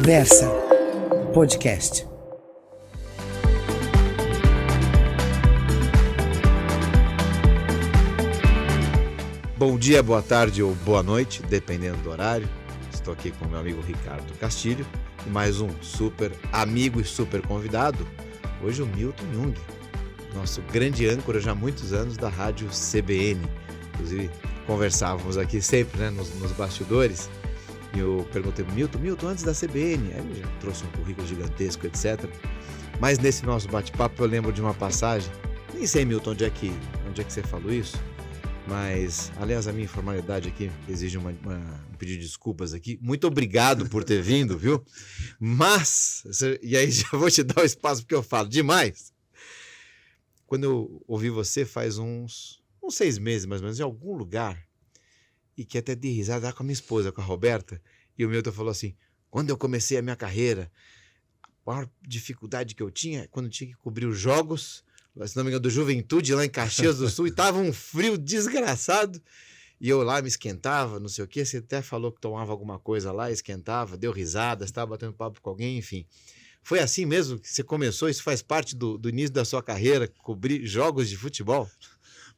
Versa Podcast. Bom dia, boa tarde ou boa noite, dependendo do horário. Estou aqui com meu amigo Ricardo Castilho e mais um super amigo e super convidado. Hoje o Milton Jung, nosso grande âncora já há muitos anos da rádio CBN. Inclusive conversávamos aqui sempre, né, nos bastidores. E eu perguntei pro Milton, antes da CBN, aí ele já trouxe um currículo gigantesco, etc. Mas nesse nosso bate-papo eu lembro de uma passagem, nem sei, Milton, onde é que você falou isso, mas, aliás, a minha informalidade aqui exige um pedido de desculpas aqui. Muito obrigado por ter vindo, viu? Mas, e aí já vou te dar o espaço porque eu falo demais. Quando eu ouvi você faz uns 6 meses, mais ou menos, em algum lugar, e que até dei risada com a minha esposa, com a Roberta, e o Milton falou assim, quando eu comecei a minha carreira, a maior dificuldade que eu tinha é quando eu tinha que cobrir os jogos, se não me engano, do Juventude, lá em Caxias do Sul, e tava um frio desgraçado, e eu lá me esquentava, não sei o quê, você até falou que tomava alguma coisa lá, esquentava, deu risada, estava batendo papo com alguém, enfim. Foi assim mesmo que você começou? Isso faz parte do início da sua carreira, cobrir jogos de futebol?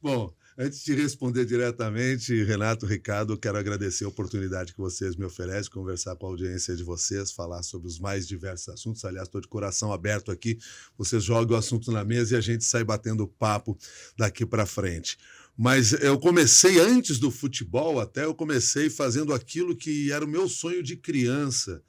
Bom, antes de responder diretamente, Renato, Ricardo, eu quero agradecer a oportunidade que vocês me oferecem, conversar com a audiência de vocês, falar sobre os mais diversos assuntos. Aliás, estou de coração aberto aqui, vocês jogam o assunto na mesa e a gente sai batendo papo daqui para frente. Mas eu comecei, antes do futebol até, eu comecei fazendo aquilo que era o meu sonho de criança,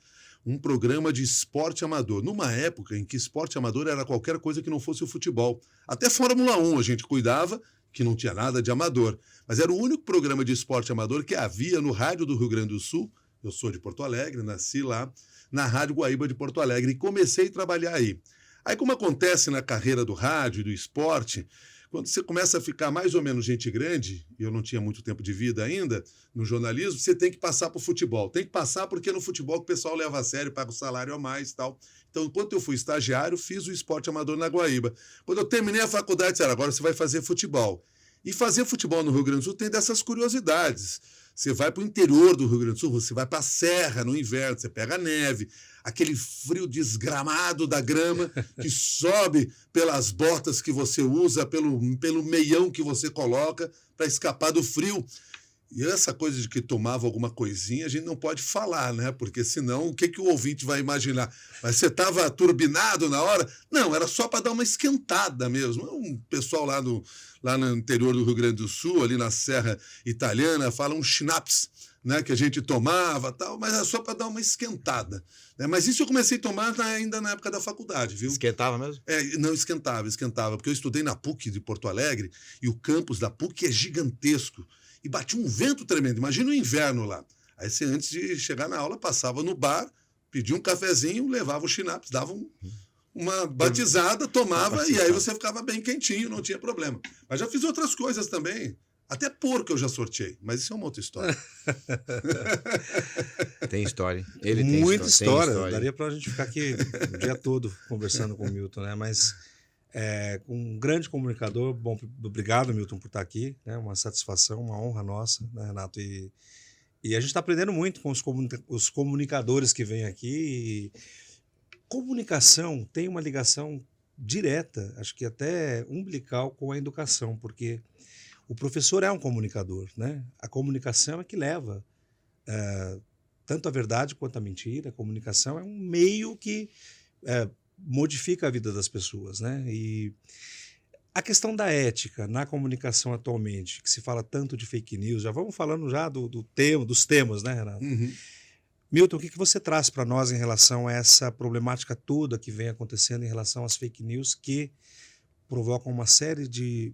um programa de esporte amador, numa época em que esporte amador era qualquer coisa que não fosse o futebol. Até Fórmula 1 a gente cuidava, que não tinha nada de amador, mas era o único programa de esporte amador que havia no rádio do Rio Grande do Sul. Eu sou de Porto Alegre, nasci lá, na Rádio Guaíba de Porto Alegre, e comecei a trabalhar aí. Aí, como acontece na carreira do rádio e do esporte, quando você começa a ficar mais ou menos gente grande, e eu não tinha muito tempo de vida ainda no jornalismo, você tem que passar para o futebol. Tem que passar porque no futebol o pessoal leva a sério, paga o salário a mais e tal. Então, enquanto eu fui estagiário, fiz o esporte amador na Guaíba. Quando eu terminei a faculdade, disseram, agora você vai fazer futebol. E fazer futebol no Rio Grande do Sul tem dessas curiosidades. Você vai para o interior do Rio Grande do Sul, você vai para a serra no inverno, você pega neve, aquele frio desgramado da grama que sobe pelas botas que você usa, pelo meião que você coloca para escapar do frio. E essa coisa de que tomava alguma coisinha, a gente não pode falar, né? Porque senão, o que o ouvinte vai imaginar? Mas você estava turbinado na hora? Não, era só para dar uma esquentada mesmo. Um pessoal lá no interior do Rio Grande do Sul, ali na Serra Italiana, fala um schnapps, né? Que a gente tomava tal, mas era só para dar uma esquentada. Né? Mas isso eu comecei a tomar ainda na época da faculdade, viu? Esquentava mesmo? Não, esquentava, porque eu estudei na PUC de Porto Alegre e o campus da PUC é gigantesco. E batia um vento tremendo. Imagina o inverno lá. Aí você, antes de chegar na aula, passava no bar, pedia um cafezinho, levava o schnapps, dava uma batizada, tomava, e aí você ficava bem quentinho, não tinha problema. Mas já fiz outras coisas também. Até porco eu já sorteei, mas isso é uma outra história. Tem história. Ele tem muita história. Daria para a gente ficar aqui o dia todo conversando com o Milton, né? Mas um grande comunicador. Bom, obrigado, Milton, por estar aqui, né? Uma satisfação, uma honra nossa, né, Renato? E a gente está aprendendo muito com os comunicadores que vêm aqui. E comunicação tem uma ligação direta, acho que até umbilical, com a educação, porque o professor é um comunicador, né? A comunicação é que leva tanto a verdade quanto a mentira. A comunicação é um meio que modifica a vida das pessoas, né? E a questão da ética na comunicação atualmente, que se fala tanto de fake news, já vamos falando já dos temas, né, Renato? Uhum. Milton, o que você traz para nós em relação a essa problemática toda que vem acontecendo em relação às fake news que provocam uma série de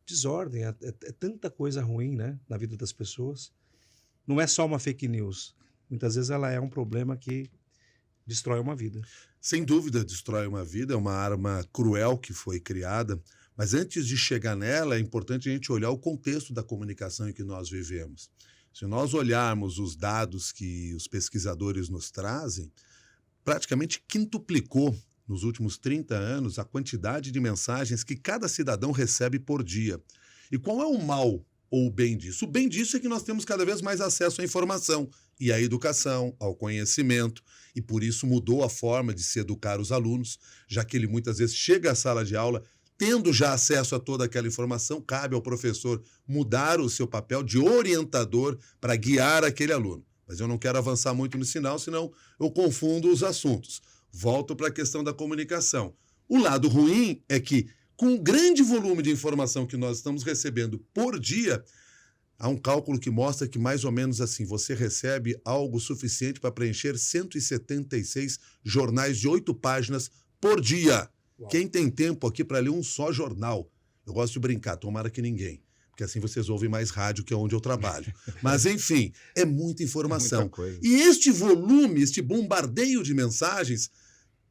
desordem, é tanta coisa ruim, né, na vida das pessoas. Não é só uma fake news. Muitas vezes ela é um problema que destrói uma vida. Sem dúvida, destrói uma vida, é uma arma cruel que foi criada, mas antes de chegar nela, é importante a gente olhar o contexto da comunicação em que nós vivemos. Se nós olharmos os dados que os pesquisadores nos trazem, praticamente quintuplicou nos últimos 30 anos a quantidade de mensagens que cada cidadão recebe por dia. E qual é o mal ou o bem disso? O bem disso é que nós temos cada vez mais acesso à informação e à educação, ao conhecimento, e por isso mudou a forma de se educar os alunos, já que ele muitas vezes chega à sala de aula tendo já acesso a toda aquela informação, cabe ao professor mudar o seu papel de orientador para guiar aquele aluno. Mas eu não quero avançar muito no sinal, senão eu confundo os assuntos. Volto para a questão da comunicação. O lado ruim é que, com o grande volume de informação que nós estamos recebendo por dia, há um cálculo que mostra que mais ou menos assim, você recebe algo suficiente para preencher 176 jornais de 8 páginas por dia. Uau. Quem tem tempo aqui para ler um só jornal? Eu gosto de brincar, tomara que ninguém. Porque assim vocês ouvem mais rádio, que é onde eu trabalho. Mas, enfim, é muita informação. Muita coisa. E este volume, este bombardeio de mensagens,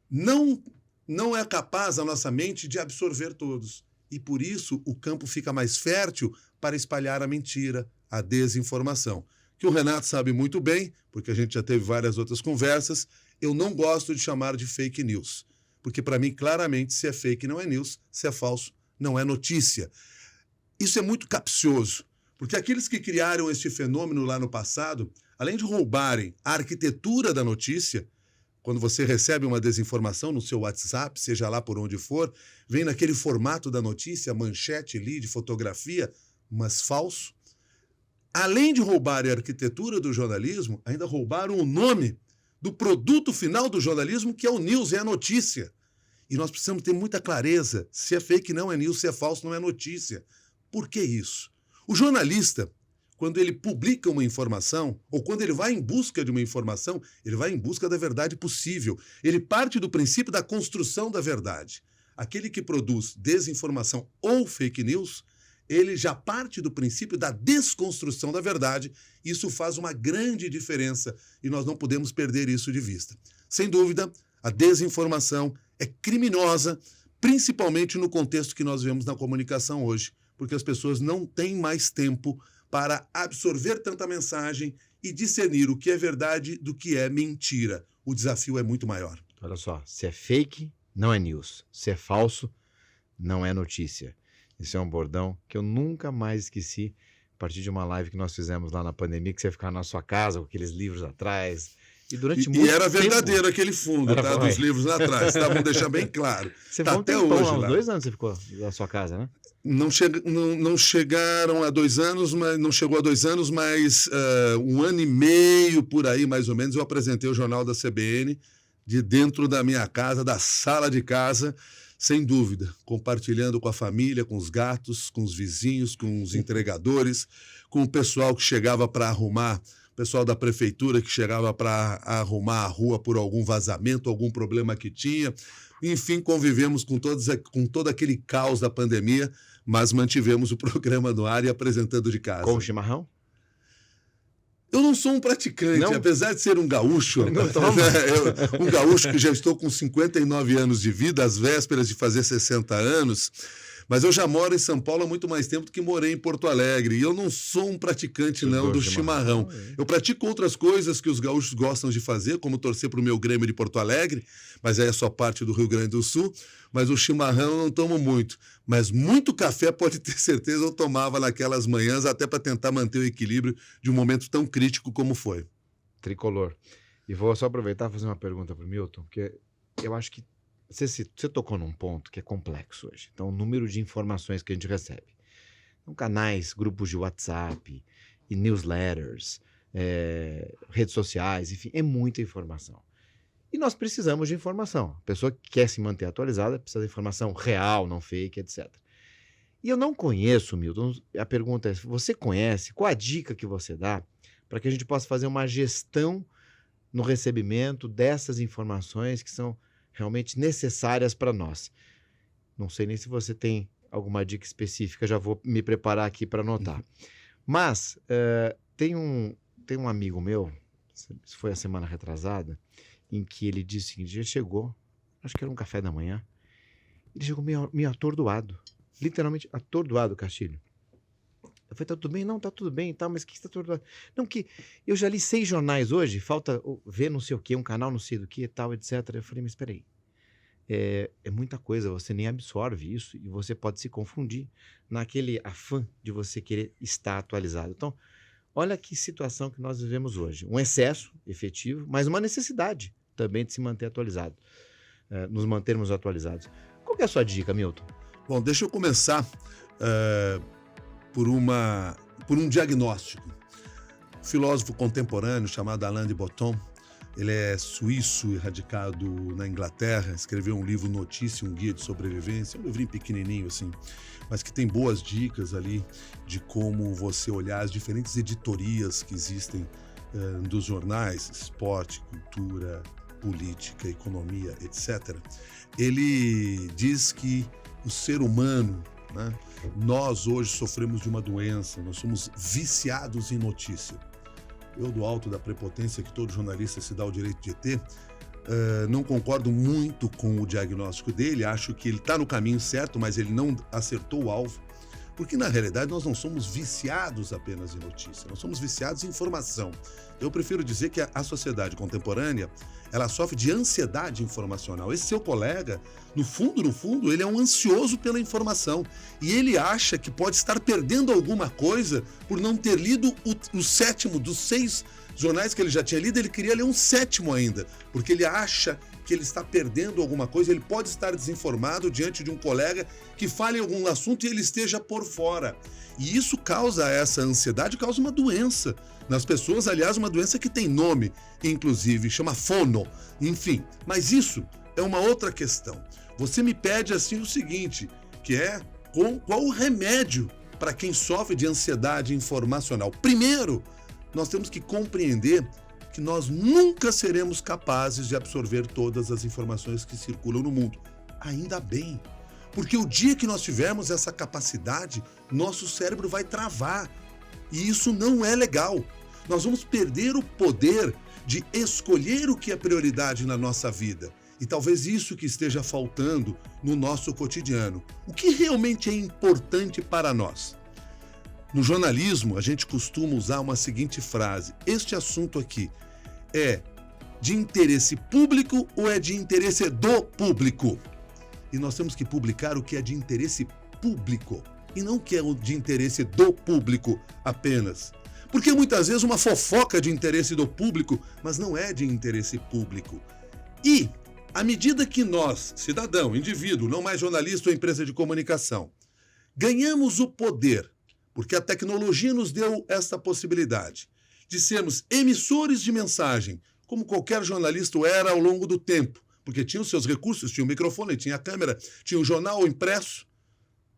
não é capaz a nossa mente de absorver todos. E por isso o campo fica mais fértil para espalhar a mentira, a desinformação. Que o Renato sabe muito bem, porque a gente já teve várias outras conversas, eu não gosto de chamar de fake news. Porque para mim, claramente, se é fake não é news, se é falso não é notícia. Isso é muito capcioso, porque aqueles que criaram este fenômeno lá no passado, além de roubarem a arquitetura da notícia, quando você recebe uma desinformação no seu WhatsApp, seja lá por onde for, vem naquele formato da notícia, manchete, lead, fotografia, mas falso. Além de roubarem a arquitetura do jornalismo, ainda roubaram o nome do produto final do jornalismo, que é o news, é a notícia. E nós precisamos ter muita clareza. Se é fake não é news, se é falso não é notícia. Por que isso? O jornalista, quando ele publica uma informação, ou quando ele vai em busca de uma informação, ele vai em busca da verdade possível. Ele parte do princípio da construção da verdade. Aquele que produz desinformação ou fake news, ele já parte do princípio da desconstrução da verdade. Isso faz uma grande diferença e nós não podemos perder isso de vista. Sem dúvida, a desinformação é criminosa, principalmente no contexto que nós vemos na comunicação hoje, porque as pessoas não têm mais tempo para absorver tanta mensagem e discernir o que é verdade do que é mentira. O desafio é muito maior. Olha só, se é fake, não é news. Se é falso, não é notícia. Esse é um bordão que eu nunca mais esqueci a partir de uma live que nós fizemos lá na pandemia, que você ia ficar na sua casa com aqueles livros atrás. E durante muito tempo... E era verdadeiro aquele fundo, tá, dos livros lá atrás, tá? Vamos deixar bem claro. Você tá ficou até tempão, hoje lá, lá. 2 anos você ficou na sua casa, né? Não chegaram a 2 anos, mas não chegou a 2 anos, mas 1 ano e meio por aí, mais ou menos, eu apresentei o Jornal da CBN de dentro da minha casa, da sala de casa, sem dúvida, compartilhando com a família, com os gatos, com os vizinhos, com os entregadores, com o pessoal que chegava para arrumar, o pessoal da prefeitura que chegava para arrumar a rua por algum vazamento, algum problema que tinha. Enfim, convivemos com todo aquele caos da pandemia, mas mantivemos o programa no ar e apresentando de casa. Com o chimarrão? Eu não sou um praticante, não? Apesar de ser um gaúcho, um gaúcho que já estou com 59 anos de vida, às vésperas de fazer 60 anos, mas eu já moro em São Paulo há muito mais tempo do que morei em Porto Alegre, e eu não sou um praticante não do chimarrão. Eu pratico outras coisas que os gaúchos gostam de fazer, como torcer para o meu Grêmio de Porto Alegre, mas aí é só parte do Rio Grande do Sul, mas o chimarrão eu não tomo muito. Mas muito café, pode ter certeza, eu tomava naquelas manhãs, até para tentar manter o equilíbrio de um momento tão crítico como foi. Tricolor. E vou só aproveitar e fazer uma pergunta para o Milton, porque eu acho que você tocou num ponto que é complexo hoje. Então, o número de informações que a gente recebe. Então, canais, grupos de WhatsApp, e newsletters, redes sociais, enfim, é muita informação. E nós precisamos de informação. A pessoa que quer se manter atualizada precisa de informação real, não fake, etc. E eu não conheço, Milton, a pergunta é, você conhece? Qual a dica que você dá para que a gente possa fazer uma gestão no recebimento dessas informações que são realmente necessárias para nós? Não sei nem se você tem alguma dica específica, já vou me preparar aqui para anotar. Mas tem um amigo meu, isso foi a semana retrasada, em que ele disse o seguinte, ele chegou, acho que era um café da manhã, ele chegou meio atordoado, literalmente atordoado, Castilho. Eu falei, tá tudo bem? Não, tá tudo bem e tal, mas o que você tá atordoado? Não, que eu já li 6 jornais hoje, falta ver não sei o quê, um canal não sei do que e tal, etc. Eu falei, mas espera aí, é muita coisa, você nem absorve isso e você pode se confundir naquele afã de você querer estar atualizado. Então, olha que situação que nós vivemos hoje. Um excesso efetivo, mas uma necessidade também de se manter atualizado, nos mantermos atualizados. Qual que é a sua dica, Milton? Bom, deixa eu começar por um diagnóstico. Um filósofo contemporâneo chamado Alain de Botton, ele é suíço e radicado na Inglaterra, escreveu um livro Notícia, um guia de sobrevivência, um livrinho pequenininho assim, mas que tem boas dicas ali de como você olhar as diferentes editorias que existem dos jornais, esporte, cultura, política, economia, etc. Ele diz que o ser humano, né, nós hoje sofremos de uma doença, nós somos viciados em notícia. Eu, do alto da prepotência que todo jornalista se dá o direito de ter, não concordo muito com o diagnóstico dele, acho que ele está no caminho certo, mas ele não acertou o alvo, porque na realidade nós não somos viciados apenas em notícia, nós somos viciados em informação. Eu prefiro dizer que a sociedade contemporânea, ela sofre de ansiedade informacional. Esse seu colega, no fundo, ele é um ansioso pela informação e ele acha que pode estar perdendo alguma coisa por não ter lido o sétimo dos 6 jornais que ele já tinha lido. Ele queria ler um 7º ainda, porque ele acha que ele está perdendo alguma coisa, ele pode estar desinformado diante de um colega que fale em algum assunto e ele esteja por fora. E isso causa essa ansiedade, causa uma doença nas pessoas, aliás, uma doença que tem nome, inclusive, chama fono, enfim. Mas isso é uma outra questão. Você me pede assim o seguinte, que é qual o remédio para quem sofre de ansiedade informacional? Primeiro, nós temos que compreender que nós nunca seremos capazes de absorver todas as informações que circulam no mundo. Ainda bem, porque o dia que nós tivermos essa capacidade, nosso cérebro vai travar. E isso não é legal. Nós vamos perder o poder de escolher o que é prioridade na nossa vida. E talvez isso que esteja faltando no nosso cotidiano. O que realmente é importante para nós? No jornalismo, a gente costuma usar uma seguinte frase: este assunto aqui é de interesse público ou é de interesse do público? E nós temos que publicar o que é de interesse público e não o que é de interesse do público apenas. Porque muitas vezes uma fofoca é de interesse do público, mas não é de interesse público. E, à medida que nós, cidadão, indivíduo, não mais jornalista ou empresa de comunicação, ganhamos o poder, porque a tecnologia nos deu esta possibilidade de sermos emissores de mensagem, como qualquer jornalista era ao longo do tempo, porque tinha os seus recursos, tinha o microfone, tinha a câmera, tinha o jornal impresso.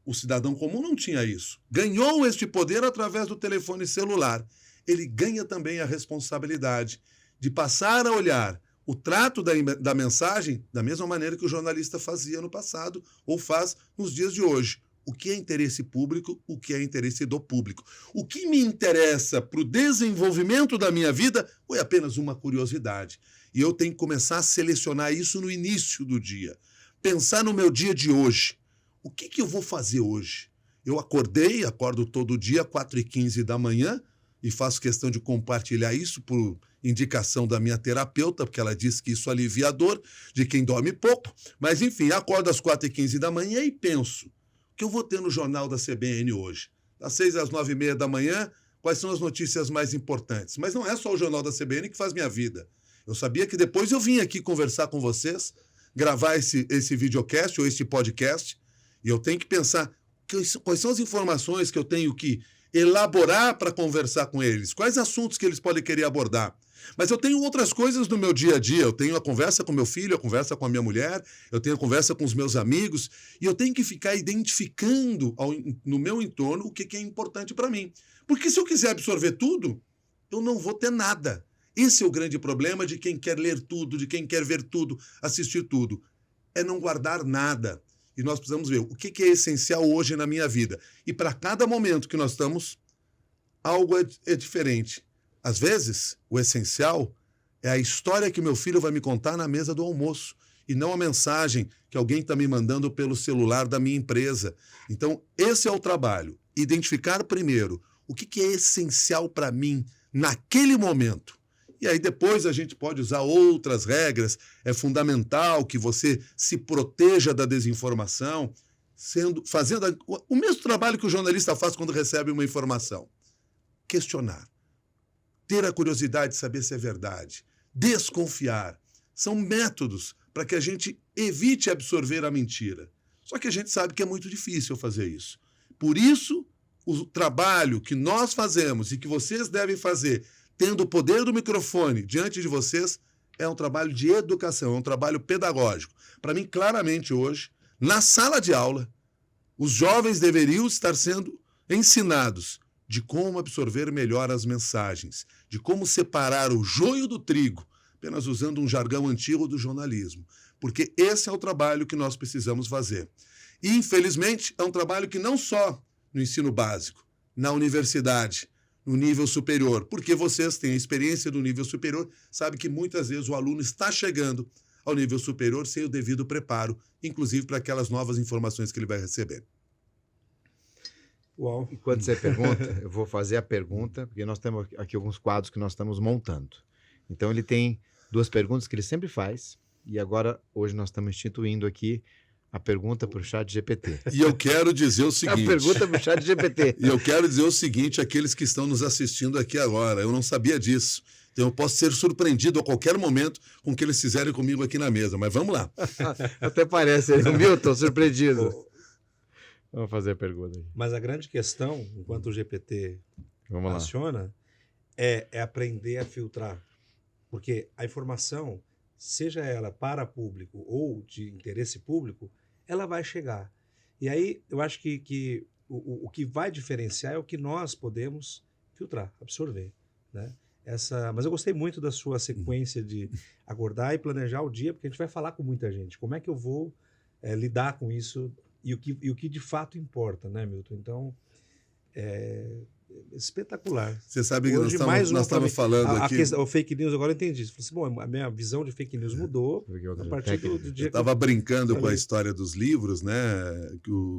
O cidadão comum não tinha isso. Ganhou este poder através do telefone celular. Ele ganha também a responsabilidade de passar a olhar o trato da mensagem da mesma maneira que o jornalista fazia no passado ou faz nos dias de hoje. O que é interesse público, o que é interesse do público. O que me interessa para o desenvolvimento da minha vida foi apenas uma curiosidade. E eu tenho que começar a selecionar isso no início do dia. Pensar no meu dia de hoje. O que eu vou fazer hoje? Eu acordo todo dia, 4h15 da manhã, e faço questão de compartilhar isso por indicação da minha terapeuta, porque ela disse que isso alivia a dor de quem dorme pouco. Mas, enfim, acordo às 4h15 da manhã e penso: o que eu vou ter no jornal da CBN hoje? Das 6 às 9h30 da manhã, quais são as notícias mais importantes? Mas não é só o jornal da CBN que faz minha vida. Eu sabia que depois eu vim aqui conversar com vocês, gravar esse videocast ou este podcast, e eu tenho que pensar quais são as informações que eu tenho que elaborar para conversar com eles, quais assuntos que eles podem querer abordar. Mas eu tenho outras coisas no meu dia a dia, eu tenho a conversa com meu filho, a conversa com a minha mulher, eu tenho a conversa com os meus amigos, e eu tenho que ficar identificando no meu entorno o que é importante para mim. Porque se eu quiser absorver tudo, eu não vou ter nada. Esse é o grande problema de quem quer ler tudo, de quem quer ver tudo, assistir tudo, é não guardar nada. E nós precisamos ver o que é essencial hoje na minha vida. E para cada momento que nós estamos, algo é diferente. Às vezes, o essencial é a história que meu filho vai me contar na mesa do almoço e não a mensagem que alguém está me mandando pelo celular da minha empresa. Então, esse é o trabalho. Identificar primeiro o que é essencial para mim naquele momento. E aí depois a gente pode usar outras regras. É fundamental que você se proteja da desinformação, fazendo o mesmo trabalho que o jornalista faz quando recebe uma informação. Questionar. Ter a curiosidade de saber se é verdade. Desconfiar. São métodos para que a gente evite absorver a mentira. Só que a gente sabe que é muito difícil fazer isso. Por isso, o trabalho que nós fazemos e que vocês devem fazer, tendo o poder do microfone diante de vocês, é um trabalho de educação, é um trabalho pedagógico. Para mim, claramente hoje, na sala de aula, os jovens deveriam estar sendo ensinados de como absorver melhor as mensagens, de como separar o joio do trigo, apenas usando um jargão antigo do jornalismo. Porque esse é o trabalho que nós precisamos fazer. E, infelizmente, é um trabalho que não só no ensino básico, na universidade, no nível superior, porque vocês têm a experiência do nível superior, sabem que muitas vezes o aluno está chegando ao nível superior sem o devido preparo, inclusive para aquelas novas informações que ele vai receber. Uau. Enquanto você pergunta, eu vou fazer a pergunta, porque nós temos aqui alguns quadros que nós estamos montando. Então, ele tem 2 perguntas que ele sempre faz, e agora, hoje, nós estamos instituindo aqui a pergunta para o ChatGPT. E eu quero dizer o seguinte... A pergunta para o ChatGPT. E eu quero dizer o seguinte, aqueles que estão nos assistindo aqui agora, eu não sabia disso. Então eu posso ser surpreendido a qualquer momento com o que eles fizerem comigo aqui na mesa. Mas vamos lá. Até parece, o Milton, surpreendido. Vamos fazer a pergunta aí. Mas a grande questão, enquanto o GPT funciona, é aprender a filtrar. Porque a informação, seja ela para público ou de interesse público, ela vai chegar. E aí eu acho que o que vai diferenciar é o que nós podemos filtrar, absorver, né? Mas eu gostei muito da sua sequência de acordar e planejar o dia, porque a gente vai falar com muita gente. Como é que eu vou lidar com isso e o que de fato importa, né, Milton? Então, espetacular. Você sabe que hoje, nós estamos falando aqui... O fake news, agora eu entendi. Você falou assim, bom, a minha visão de fake news mudou a partir do dia eu estava brincando com a história dos livros, né,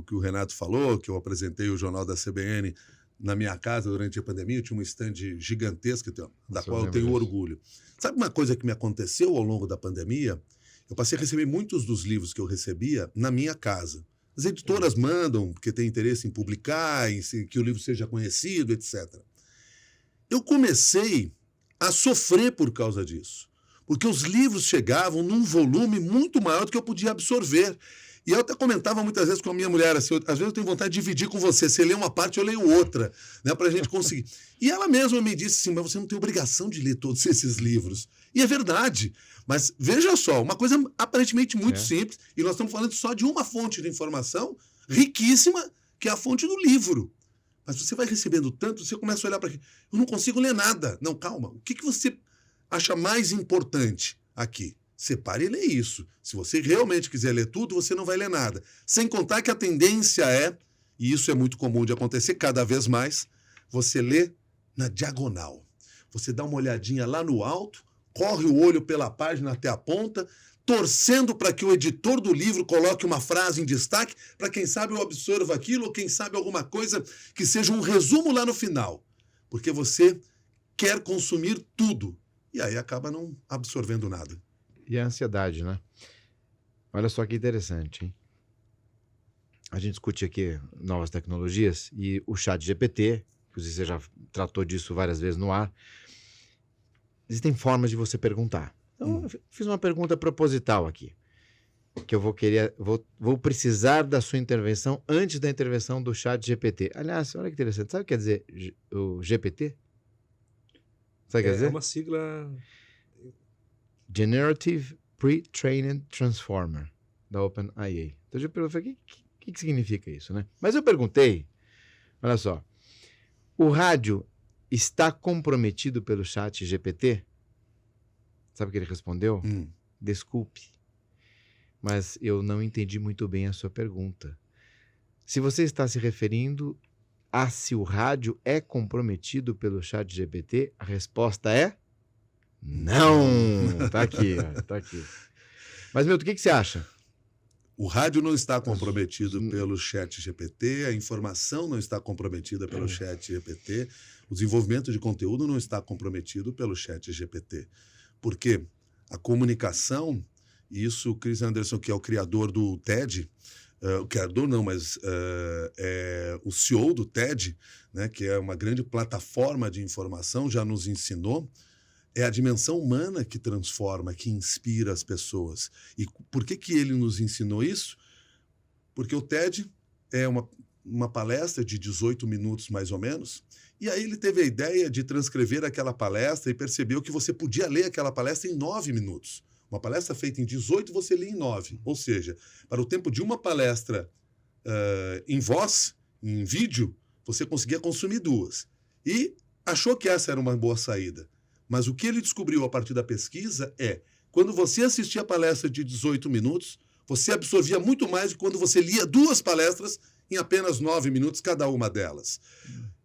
que o Renato falou, que eu apresentei o Jornal da CBN na minha casa durante a pandemia. Eu tinha uma estande gigantesca, da qual eu tenho orgulho. Sabe uma coisa que me aconteceu ao longo da pandemia? Eu passei a receber muitos dos livros que eu recebia na minha casa. As editoras mandam, porque tem interesse em publicar, em que o livro seja conhecido, etc. Eu comecei a sofrer por causa disso, porque os livros chegavam num volume muito maior do que eu podia absorver. E eu até comentava muitas vezes com a minha mulher, assim, às vezes eu tenho vontade de dividir com você, você lê uma parte, eu leio outra, né, para a gente conseguir. E ela mesma me disse assim, mas você não tem obrigação de ler todos esses livros. E é verdade. Mas veja só, uma coisa aparentemente muito simples, e nós estamos falando só de uma fonte de informação riquíssima, que é a fonte do livro. Mas você vai recebendo tanto, você começa a olhar para aqui, eu não consigo ler nada. Não, calma, o que você acha mais importante aqui? Separe e lê isso. Se você realmente quiser ler tudo, você não vai ler nada. Sem contar que a tendência e isso é muito comum de acontecer cada vez mais, você lê na diagonal. Você dá uma olhadinha lá no alto, corre o olho pela página até a ponta, torcendo para que o editor do livro coloque uma frase em destaque, para quem sabe eu absorva aquilo, ou quem sabe alguma coisa que seja um resumo lá no final. Porque você quer consumir tudo, e aí acaba não absorvendo nada. E a ansiedade, né? Olha só que interessante, hein? A gente discute aqui novas tecnologias e o ChatGPT, inclusive você já tratou disso várias vezes no ar, existem formas de você perguntar. Então, eu fiz uma pergunta proposital aqui, que eu vou precisar da sua intervenção antes da intervenção do ChatGPT. Aliás, olha que interessante. Sabe o que quer dizer o GPT? Sabe o que quer dizer? É uma sigla... Generative Pre-Trained Transformer, da OpenAI. Então eu perguntei, o que significa isso, né? Mas eu perguntei, olha só, o rádio está comprometido pelo ChatGPT? Sabe o que ele respondeu? Desculpe, mas eu não entendi muito bem a sua pergunta. Se você está se referindo a se o rádio é comprometido pelo ChatGPT, a resposta é não. Tá aqui, ó, tá aqui. Mas, Milton, o que você acha? O rádio não está comprometido pelo chat GPT, a informação não está comprometida pelo chat GPT, o desenvolvimento de conteúdo não está comprometido pelo chat GPT. Porque a comunicação, e isso o Chris Anderson, que é o criador do TED, o criador não, mas é o CEO do TED, né, que é uma grande plataforma de informação, já nos ensinou, é a dimensão humana que transforma, que inspira as pessoas. E por que ele nos ensinou isso? Porque o TED é uma palestra de 18 minutos, mais ou menos, e aí ele teve a ideia de transcrever aquela palestra e percebeu que você podia ler aquela palestra em 9 minutos. Uma palestra feita em 18, você lê em 9. Ou seja, para o tempo de uma palestra em voz, em vídeo, você conseguia consumir 2. E achou que essa era uma boa saída. Mas o que ele descobriu a partir da pesquisa é, quando você assistia a palestra de 18 minutos, você absorvia muito mais do que quando você lia 2 palestras em apenas 9 minutos, cada uma delas.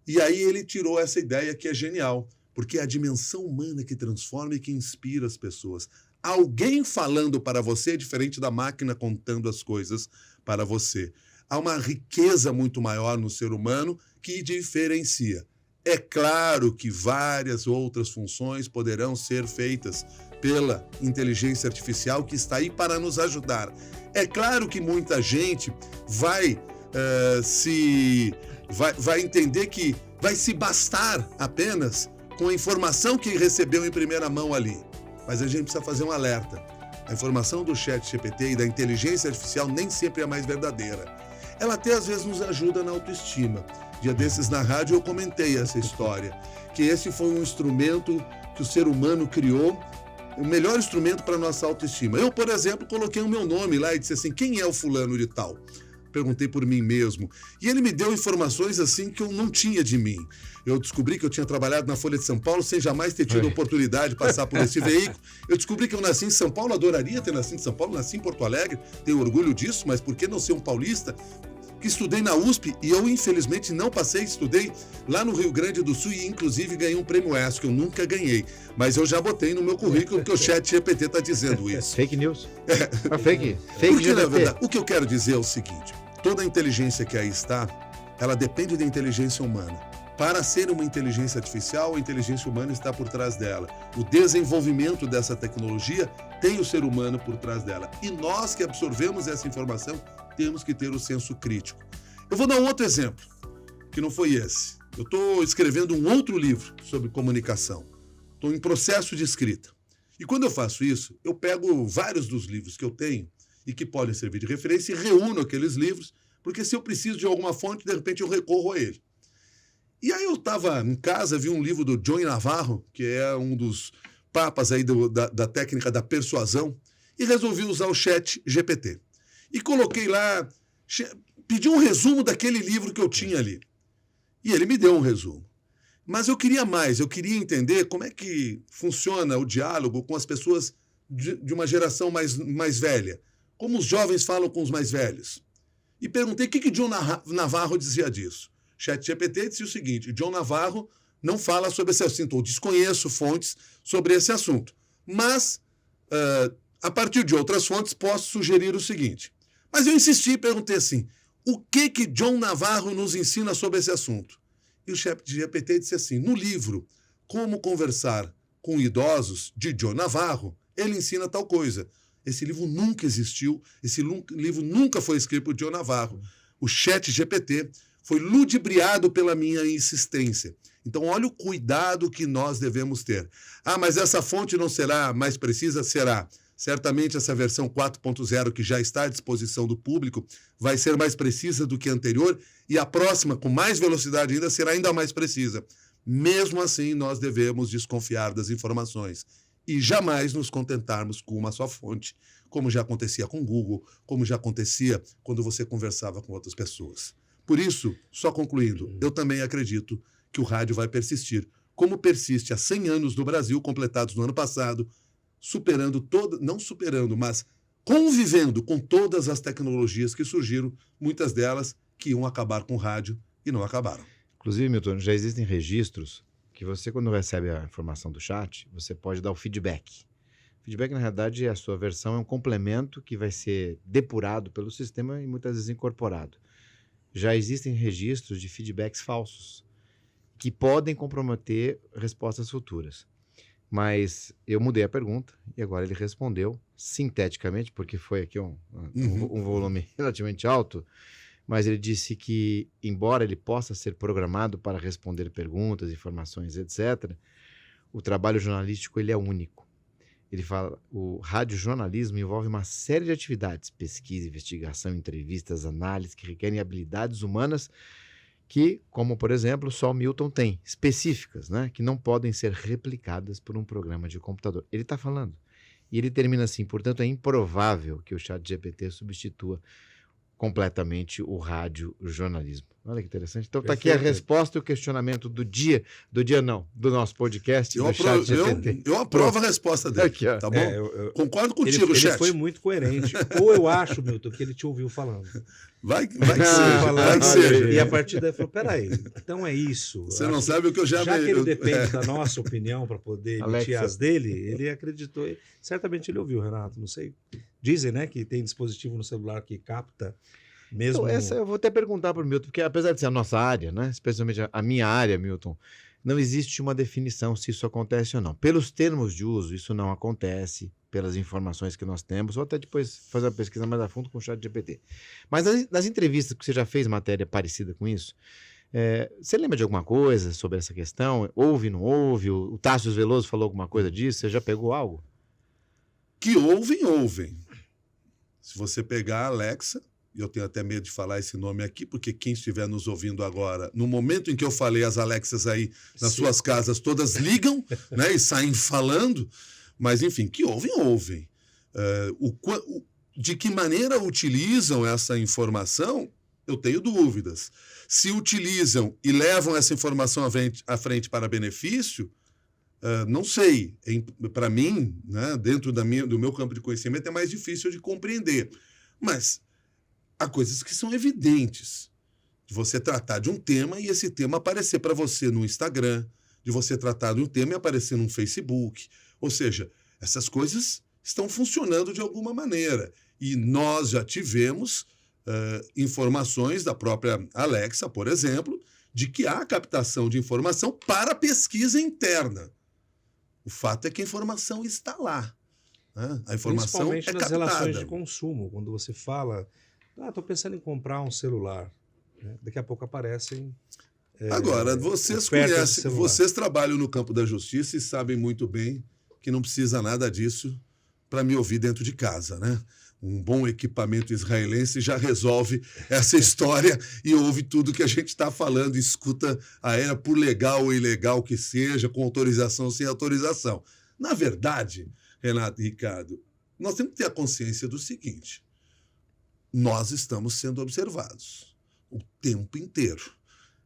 E aí ele tirou essa ideia que é genial, porque é a dimensão humana que transforma e que inspira as pessoas. Alguém falando para você é diferente da máquina contando as coisas para você. Há uma riqueza muito maior no ser humano que diferencia. É claro que várias outras funções poderão ser feitas pela inteligência artificial que está aí para nos ajudar. É claro que muita gente vai entender que vai se bastar apenas com a informação que recebeu em primeira mão ali. Mas a gente precisa fazer um alerta. A informação do chat GPT e da inteligência artificial nem sempre é a mais verdadeira. Ela até às vezes nos ajuda na autoestima. Dia desses na rádio eu comentei essa história, que esse foi um instrumento que o ser humano criou, o melhor instrumento para a nossa autoestima. Eu, por exemplo, coloquei o meu nome lá e disse assim, quem é o fulano de tal? Perguntei por mim mesmo. E ele me deu informações assim que eu não tinha de mim. Eu descobri que eu tinha trabalhado na Folha de São Paulo sem jamais ter tido a oportunidade de passar por esse veículo. Eu descobri que eu nasci em São Paulo, adoraria ter nascido em São Paulo, nasci em Porto Alegre, tenho orgulho disso, mas por que não ser um paulista? Que estudei na USP e eu, infelizmente, não passei, estudei lá no Rio Grande do Sul e, inclusive, ganhei um prêmio ESSO, que eu nunca ganhei. Mas eu já botei no meu currículo que o chat GPT está dizendo isso. Fake news. Fake Porque, na verdade, o que eu quero dizer é o seguinte, toda a inteligência que aí está, ela depende da inteligência humana. Para ser uma inteligência artificial, a inteligência humana está por trás dela. O desenvolvimento dessa tecnologia tem o ser humano por trás dela. E nós que absorvemos essa informação, temos que ter o senso crítico. Eu vou dar um outro exemplo, que não foi esse. Eu estou escrevendo um outro livro sobre comunicação. Estou em processo de escrita. E quando eu faço isso, eu pego vários dos livros que eu tenho e que podem servir de referência e reúno aqueles livros, porque se eu preciso de alguma fonte, de repente eu recorro a ele. E aí eu estava em casa, vi um livro do John Navarro, que é um dos papas aí da técnica da persuasão, e resolvi usar o chat GPT. E coloquei lá, pedi um resumo daquele livro que eu tinha ali. E ele me deu um resumo. Mas eu queria mais, eu queria entender como é que funciona o diálogo com as pessoas de uma geração mais velha. Como os jovens falam com os mais velhos. E perguntei o que John Navarro dizia disso. ChatGPT disse o seguinte, John Navarro não fala sobre esse assunto, ou desconheço fontes sobre esse assunto. Mas, a partir de outras fontes, posso sugerir o seguinte. Mas eu insisti e perguntei assim, o que John Navarro nos ensina sobre esse assunto? E o ChatGPT disse assim, no livro Como Conversar com Idosos, de John Navarro, ele ensina tal coisa. Esse livro nunca existiu, esse livro nunca foi escrito por John Navarro. O ChatGPT foi ludibriado pela minha insistência. Então, olha o cuidado que nós devemos ter. Ah, mas essa fonte não será mais precisa? Será. Certamente essa versão 4.0 que já está à disposição do público vai ser mais precisa do que a anterior e a próxima, com mais velocidade ainda, será ainda mais precisa. Mesmo assim, nós devemos desconfiar das informações e jamais nos contentarmos com uma só fonte, como já acontecia com o Google, como já acontecia quando você conversava com outras pessoas. Por isso, só concluindo, eu também acredito que o rádio vai persistir, como persiste há 100 anos no Brasil, completados no ano passado, não superando, mas convivendo com todas as tecnologias que surgiram, muitas delas que iam acabar com o rádio e não acabaram. Inclusive, Milton, já existem registros que você, quando recebe a informação do chat, você pode dar o feedback. Feedback, na realidade, é a sua versão, é um complemento que vai ser depurado pelo sistema e muitas vezes incorporado. Já existem registros de feedbacks falsos que podem comprometer respostas futuras. Mas eu mudei a pergunta e agora ele respondeu sinteticamente, porque foi aqui um volume relativamente alto, mas ele disse que, embora ele possa ser programado para responder perguntas, informações, etc., o trabalho jornalístico ele é único. Ele fala, o radiojornalismo envolve uma série de atividades, pesquisa, investigação, entrevistas, análise, que requerem habilidades humanas que, como por exemplo, só o Milton tem, específicas, né, que não podem ser replicadas por um programa de computador. Ele está falando. E ele termina assim, portanto, é improvável que o ChatGPT substitua completamente o radiojornalismo. Olha que interessante. Então está aqui a resposta e o questionamento do nosso podcast. Eu aprovo a resposta dele, aqui, ó. Tá bom? Concordo contigo, ele chat. foi muito coerente. Ou eu acho, Milton, que ele te ouviu falando. Vai que seja. E a partir daí falou, peraí, então é isso. Você não sabe o que eu já... Já que ele depende da nossa opinião para poder emitir as dele, ele acreditou. Certamente ele ouviu, Renato, não sei. Dizem, né, que tem dispositivo no celular que capta mesmo... Então, essa eu vou até perguntar para o Milton, porque apesar de ser a nossa área, né, especialmente a minha área, Milton, não existe uma definição se isso acontece ou não. Pelos termos de uso, isso não acontece, pelas informações que nós temos, ou até depois fazer uma pesquisa mais a fundo com o ChatGPT. Mas nas entrevistas que você já fez matéria parecida com isso, você lembra de alguma coisa sobre essa questão? Ouve, não ouve? O Tássio Veloso falou alguma coisa disso? Você já pegou algo? Que ouvem. Se você pegar a Alexa, e eu tenho até medo de falar esse nome aqui, porque quem estiver nos ouvindo agora, no momento em que eu falei, as Alexas aí nas suas casas todas ligam, né, e saem falando, mas enfim, que ouvem. De que maneira utilizam essa informação, eu tenho dúvidas. Se utilizam e levam essa informação à frente para benefício, não sei. Para mim, né, dentro do meu campo de conhecimento, é mais difícil de compreender. Mas há coisas que são evidentes. De você tratar de um tema e esse tema aparecer para você no Instagram, de você tratar de um tema e aparecer no Facebook. Ou seja, essas coisas estão funcionando de alguma maneira. E nós já tivemos informações da própria Alexa, por exemplo, de que há captação de informação para pesquisa interna. O fato é que a informação está lá. Né? A informação principalmente é nas captada. Relações de consumo, quando você fala, estou pensando em comprar um celular. Né? Daqui a pouco aparecem... Agora, vocês trabalham no campo da justiça e sabem muito bem que não precisa nada disso para me ouvir dentro de casa, né? Um bom equipamento israelense já resolve essa história e ouve tudo que a gente está falando, escuta aérea por legal ou ilegal que seja, com autorização ou sem autorização. Na verdade, Renato e Ricardo, nós temos que ter a consciência do seguinte: nós estamos sendo observados o tempo inteiro.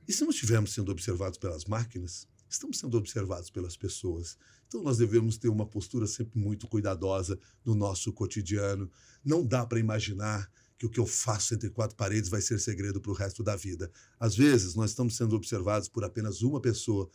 E se não estivermos sendo observados pelas máquinas, estamos sendo observados pelas pessoas. Então nós devemos ter uma postura sempre muito cuidadosa no nosso cotidiano. Não dá para imaginar que o que eu faço entre quatro paredes vai ser segredo para o resto da vida. Às vezes nós estamos sendo observados por apenas uma pessoa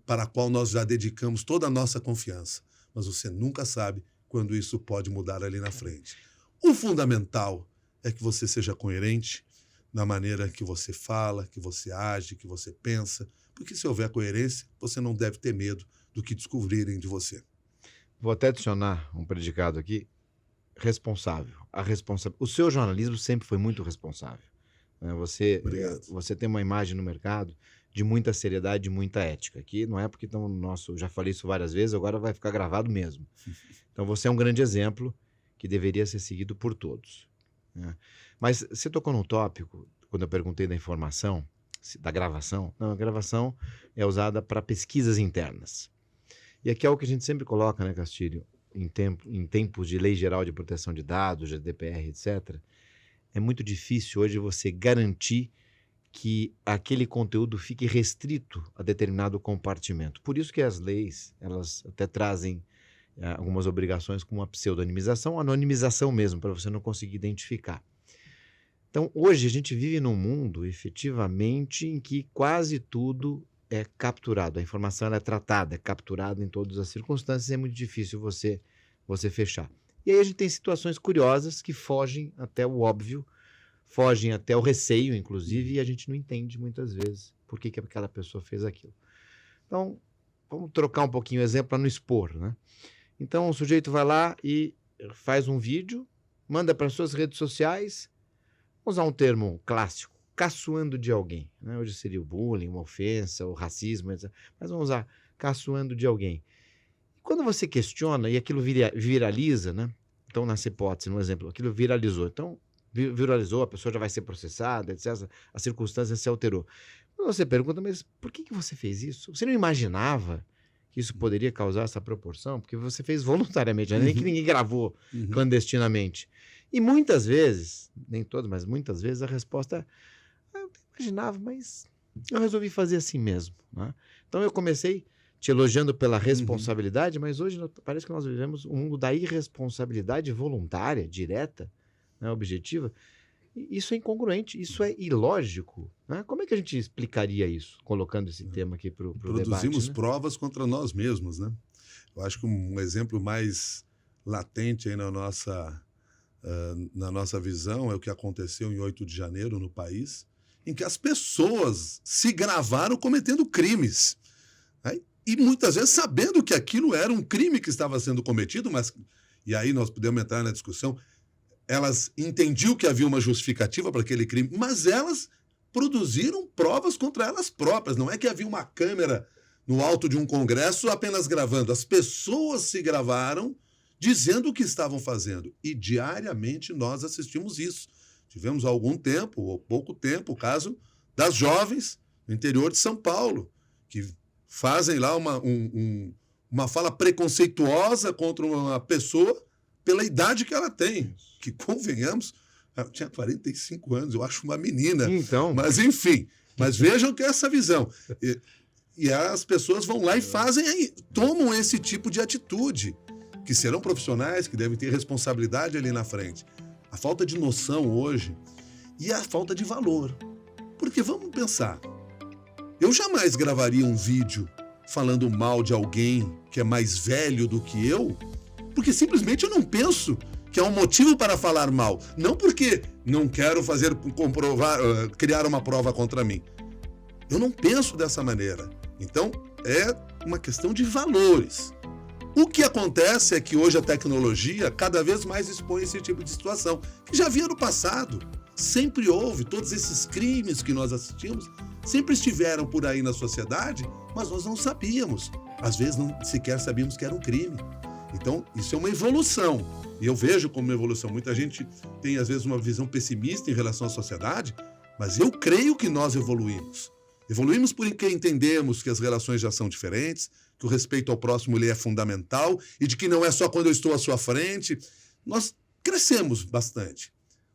para a qual nós já dedicamos toda a nossa confiança. Mas você nunca sabe quando isso pode mudar ali na frente. O fundamental é que você seja coerente na maneira que você fala, que você age, que você pensa, porque se houver coerência, você não deve ter medo do que descobrirem de você. Vou até adicionar um predicado aqui, responsável. O seu jornalismo sempre foi muito responsável. Você tem uma imagem no mercado de muita seriedade, de muita ética. Aqui não é porque estão no nosso... Já falei isso várias vezes, agora vai ficar gravado mesmo. Então você é um grande exemplo que deveria ser seguido por todos. Né? Mas você tocou num tópico, quando eu perguntei da informação, da gravação. Não, a gravação é usada para pesquisas internas. E aqui é o que a gente sempre coloca, né, Castilho, em tempos de Lei Geral de Proteção de Dados, GDPR, etc., é muito difícil hoje você garantir que aquele conteúdo fique restrito a determinado compartimento. Por isso que as leis, elas até trazem algumas obrigações como a pseudonimização, anonimização mesmo, para você não conseguir identificar. Então, hoje a gente vive num mundo, efetivamente, em que quase tudo é capturado, a informação ela é tratada, é capturada em todas as circunstâncias, é muito difícil você fechar. E aí a gente tem situações curiosas que fogem até o óbvio, fogem até o receio, inclusive, e a gente não entende muitas vezes por que aquela pessoa fez aquilo. Então, vamos trocar um pouquinho o exemplo para não expor, né? Então, o sujeito vai lá e faz um vídeo, manda para suas redes sociais, vamos usar um termo clássico, caçoando de alguém, né? Hoje seria o bullying, uma ofensa, o racismo, etc. Mas vamos usar caçoando de alguém. Quando você questiona e aquilo viraliza, né? Então, nessa hipótese, no exemplo, aquilo viralizou. Então, viralizou, a pessoa já vai ser processada, etc. A circunstância se alterou. Quando você pergunta, mas por que você fez isso? Você não imaginava que isso poderia causar essa proporção? Porque você fez voluntariamente, nem que ninguém gravou clandestinamente. E muitas vezes, nem todas, mas muitas vezes a resposta é, eu não imaginava, mas eu resolvi fazer assim mesmo, né? Então eu comecei te elogiando pela responsabilidade, mas hoje parece que nós vivemos um mundo da irresponsabilidade voluntária, direta, né, objetiva. E isso é incongruente, isso é ilógico, né? Como é que a gente explicaria isso, colocando esse tema aqui para o debate? Produzimos né? provas contra nós mesmos, né? Eu acho que um exemplo mais latente aí na nossa visão é o que aconteceu em 8 de janeiro no país, em que as pessoas se gravaram cometendo crimes, né? E muitas vezes sabendo que aquilo era um crime que estava sendo cometido, mas, e aí nós podemos entrar na discussão, elas entendiam que havia uma justificativa para aquele crime, mas elas produziram provas contra elas próprias. Não é que havia uma câmera no alto de um congresso apenas gravando. As pessoas se gravaram dizendo o que estavam fazendo. E diariamente nós assistimos isso. Tivemos há algum tempo, ou pouco tempo, o caso das jovens no interior de São Paulo, que fazem lá uma fala preconceituosa contra uma pessoa pela idade que ela tem, que, convenhamos, ela tinha 45 anos, eu acho uma menina. Então, mas, enfim, mas vejam que é essa visão. E as pessoas vão lá e fazem aí, tomam esse tipo de atitude, que serão profissionais, que devem ter responsabilidade ali na frente. A falta de noção hoje e a falta de valor. Porque vamos pensar, eu jamais gravaria um vídeo falando mal de alguém que é mais velho do que eu, porque simplesmente eu não penso que é um motivo para falar mal. Não porque não quero criar uma prova contra mim. Eu não penso dessa maneira. Então, é uma questão de valores. O que acontece é que hoje a tecnologia cada vez mais expõe esse tipo de situação, que já havia no passado. Sempre houve, todos esses crimes que nós assistimos, sempre estiveram por aí na sociedade, mas nós não sabíamos. Às vezes não sequer sabíamos que era um crime. Então, isso é uma evolução. E eu vejo como uma evolução. Muita gente tem, às vezes, uma visão pessimista em relação à sociedade, mas eu creio que nós evoluímos. Evoluímos porque entendemos que as relações já são diferentes, que o respeito ao próximo ele é fundamental e de que não é só quando eu estou à sua frente. Nós crescemos bastante.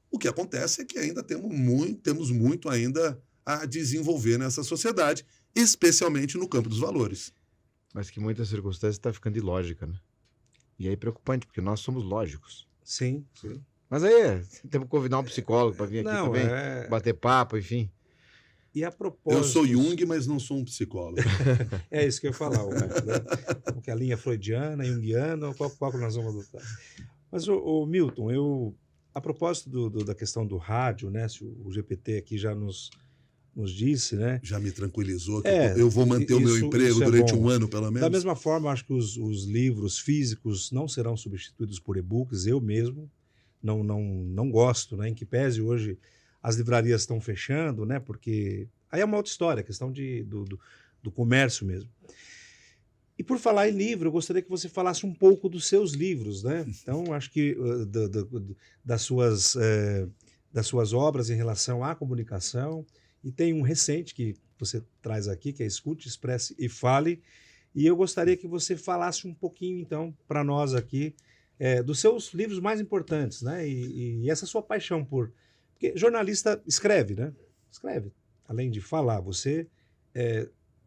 O que acontece é que ainda temos muito ainda a desenvolver nessa sociedade, especialmente no campo dos valores. mas que em muitas circunstâncias está ficando ilógica, né? E aí é preocupante, porque nós somos lógicos. Sim, sim. Mas aí temos que convidar um psicólogo para vir aqui Não, também, bater papo, enfim. E a propósito... Eu sou Jung, mas não sou um psicólogo. É isso que eu ia falar, né? Porque a linha freudiana, junguiana, qual que nós vamos adotar? Mas, o Milton, a propósito da questão do rádio, né? Se o GPT aqui já nos disse, né? Já me tranquilizou que eu vou manter o meu emprego durante um ano, pelo menos. Da mesma forma, acho que os livros físicos não serão substituídos por e-books. Eu mesmo não gosto, né? Em que pese hoje as livrarias estão fechando, né? Porque aí é uma outra história, a questão do comércio mesmo. E por falar em livro, eu gostaria que você falasse um pouco dos seus livros, né? Então, acho que das suas obras em relação à comunicação. E tem um recente que você traz aqui, que é Escute, Expresse e Fale. E eu gostaria que você falasse um pouquinho, então, para nós aqui, dos seus livros mais importantes, né? E essa sua paixão por... Porque jornalista escreve, né? Escreve. Além de falar, você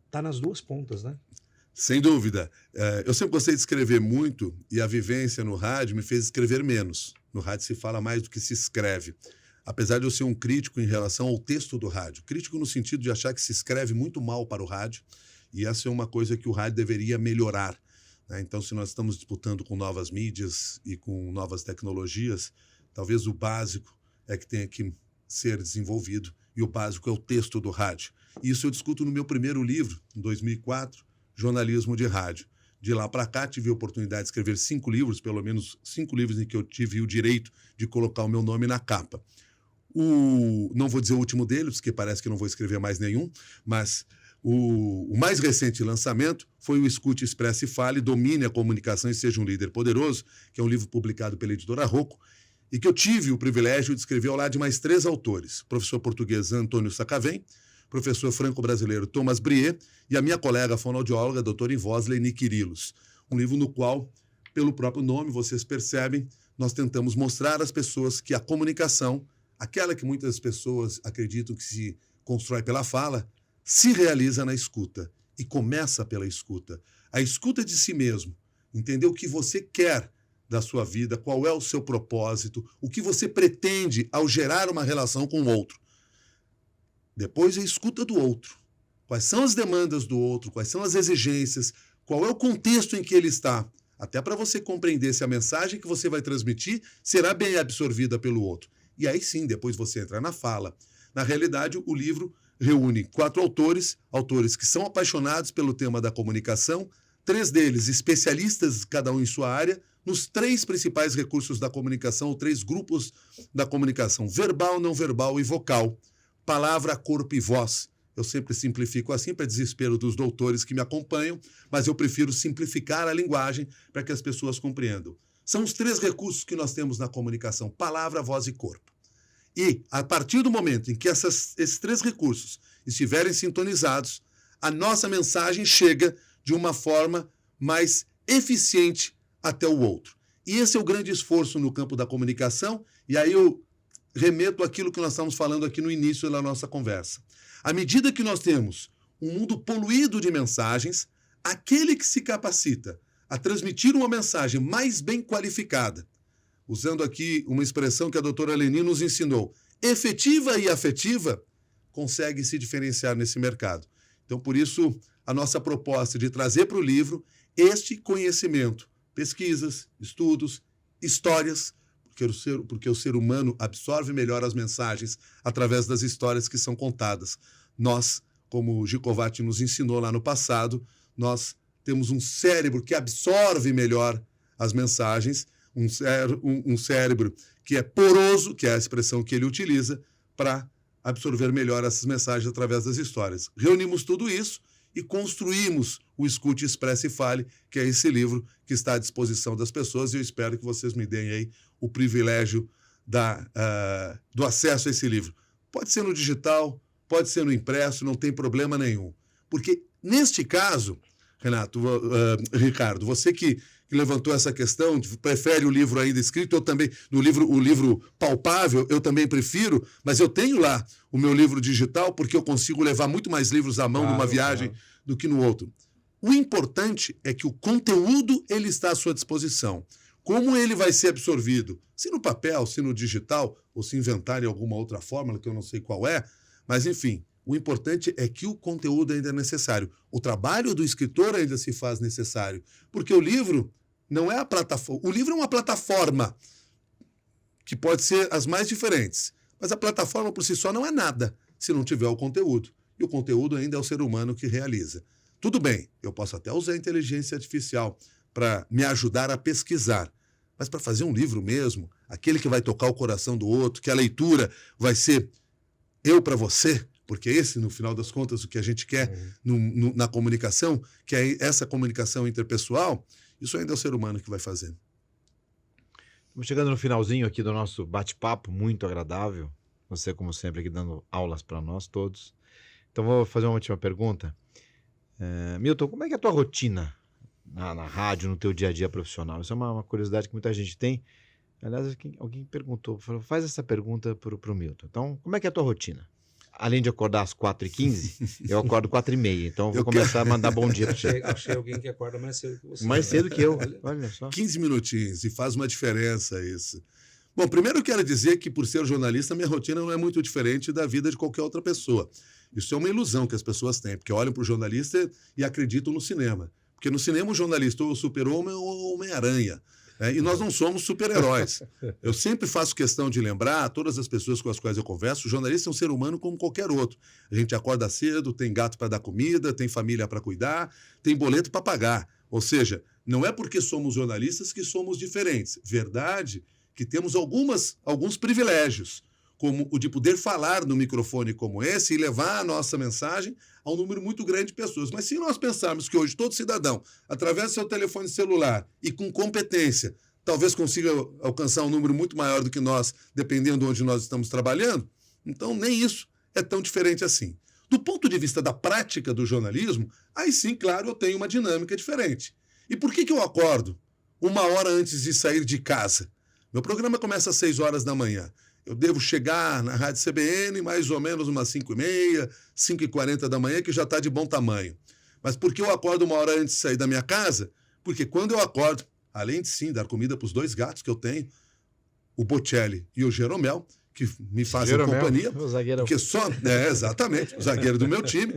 está nas duas pontas, né? Sem dúvida. Eu sempre gostei de escrever muito e a vivência no rádio me fez escrever menos. No rádio se fala mais do que se escreve. apesar de eu ser um crítico em relação ao texto do rádio. Crítico no sentido de achar que se escreve muito mal para o rádio, e essa é uma coisa que o rádio deveria melhorar. Né? Então, se nós estamos disputando com novas mídias e com novas tecnologias, talvez o básico é que tenha que ser desenvolvido, e o básico é o texto do rádio. Isso eu discuto no meu primeiro livro, em 2004, Jornalismo de Rádio. De lá para cá, tive a oportunidade de escrever 5 livros, pelo menos 5 livros em que eu tive o direito de colocar o meu nome na capa. Não vou dizer o último deles, porque parece que não vou escrever mais nenhum, mas o mais recente lançamento foi o Escute, Expresse e Fale, Domine a Comunicação e Seja um Líder Poderoso, que é um livro publicado pela editora Rocco, e que eu tive o privilégio de escrever ao lado de mais 3 autores, professor português Antônio Sacavém, professor franco-brasileiro Thomas Brier e a minha colega fonoaudióloga, doutora em voz, Leni Quirilos. Um livro no qual, pelo próprio nome, vocês percebem, nós tentamos mostrar às pessoas que a comunicação, aquela que muitas pessoas acreditam que se constrói pela fala, se realiza na escuta e começa pela escuta. A escuta de si mesmo, entender o que você quer da sua vida, qual é o seu propósito, o que você pretende ao gerar uma relação com o outro. Depois a escuta do outro. Quais são as demandas do outro, quais são as exigências, qual é o contexto em que ele está, até para você compreender se a mensagem que você vai transmitir será bem absorvida pelo outro. E aí sim, depois você entra na fala. Na realidade, o livro reúne 4 autores que são apaixonados pelo tema da comunicação, 3 deles especialistas, cada um em sua área, nos 3 principais recursos da comunicação, ou 3 grupos da comunicação: verbal, não verbal e vocal. Palavra, corpo e voz. Eu sempre simplifico assim para desespero dos doutores que me acompanham, mas eu prefiro simplificar a linguagem para que as pessoas compreendam. São os 3 recursos que nós temos na comunicação: palavra, voz e corpo. E, a partir do momento em que esses 3 recursos estiverem sintonizados, a nossa mensagem chega de uma forma mais eficiente até o outro. E esse é o grande esforço no campo da comunicação, e aí eu remeto àquilo que nós estamos falando aqui no início da nossa conversa. À medida que nós temos um mundo poluído de mensagens, aquele que se capacita a transmitir uma mensagem mais bem qualificada, usando aqui uma expressão que a doutora Leni nos ensinou, efetiva e afetiva, consegue se diferenciar nesse mercado. Então, por isso, a nossa proposta de trazer para o livro este conhecimento, pesquisas, estudos, histórias, porque o ser humano absorve melhor as mensagens através das histórias que são contadas. Nós, como o Gicovati nos ensinou lá no passado, nós temos um cérebro que absorve melhor as mensagens, um cérebro que é poroso, que é a expressão que ele utiliza, para absorver melhor essas mensagens através das histórias. Reunimos tudo isso e construímos o Escute, Expresse e Fale, que é esse livro que está à disposição das pessoas, e eu espero que vocês me deem aí o privilégio do acesso a esse livro. Pode ser no digital, pode ser no impresso, não tem problema nenhum. Porque, neste caso, Ricardo, você que levantou essa questão, prefere o livro ainda escrito, eu também, o livro palpável, eu também prefiro, mas eu tenho lá o meu livro digital, porque eu consigo levar muito mais livros à mão numa viagem do que no outro. O importante é que o conteúdo ele está à sua disposição. Como ele vai ser absorvido? Se no papel, se no digital, ou se inventarem alguma outra fórmula, que eu não sei qual é, mas enfim, o importante é que o conteúdo ainda é necessário. O trabalho do escritor ainda se faz necessário, porque o livro não é a plataforma. O livro é uma plataforma que pode ser as mais diferentes, mas a plataforma por si só não é nada se não tiver o conteúdo. E o conteúdo ainda é o ser humano que realiza. Tudo bem, eu posso até usar a inteligência artificial para me ajudar a pesquisar, mas para fazer um livro mesmo, aquele que vai tocar o coração do outro, que a leitura vai ser eu para você, porque esse, no final das contas, o que a gente quer na comunicação, que é essa comunicação interpessoal, isso ainda é o ser humano que vai fazer. Estamos chegando no finalzinho aqui do nosso bate-papo, muito agradável. Você, como sempre, aqui dando aulas para nós todos. Então, vou fazer uma última pergunta. Milton, como é que é a tua rotina na rádio, no teu dia a dia profissional? Isso é uma curiosidade que muita gente tem. Aliás, alguém perguntou, falou, faz essa pergunta para o Milton. Então, como é que é a tua rotina? Além de acordar às 4h15, eu acordo 4h30. Então, eu vou começar a mandar bom dia para você. Achei alguém que acorda mais cedo que você. Mais cedo que eu. Olha só. 15 minutinhos, e faz uma diferença isso. Bom, primeiro eu quero dizer que, por ser jornalista, minha rotina não é muito diferente da vida de qualquer outra pessoa. Isso é uma ilusão que as pessoas têm, porque olham para o jornalista e acreditam no cinema. Porque no cinema o jornalista ou o super-homem ou o Homem-Aranha. E nós não somos super-heróis. Eu sempre faço questão de lembrar a todas as pessoas com as quais eu converso, o jornalista é um ser humano como qualquer outro. A gente acorda cedo, tem gato para dar comida, tem família para cuidar, tem boleto para pagar. Ou seja, não é porque somos jornalistas que somos diferentes. Verdade que temos alguns privilégios, como o de poder falar no microfone como esse e levar a nossa mensagem a um número muito grande de pessoas. Mas se nós pensarmos que hoje todo cidadão, através do seu telefone celular e com competência, talvez consiga alcançar um número muito maior do que nós, dependendo de onde nós estamos trabalhando, então nem isso é tão diferente assim. Do ponto de vista da prática do jornalismo, aí sim, claro, eu tenho uma dinâmica diferente. E por que eu acordo 1 hora antes de sair de casa? Meu programa começa às 6 horas da manhã. Eu devo chegar na Rádio CBN mais ou menos umas 5h30, 5h40 da manhã, que já está de bom tamanho. Mas por que eu acordo 1 hora antes de sair da minha casa? Porque quando eu acordo, além de sim dar comida para os 2 gatos que eu tenho, o Bocelli e o Jeromel, que me fazem companhia. O zagueirão. Porque exatamente, o zagueiro do meu time.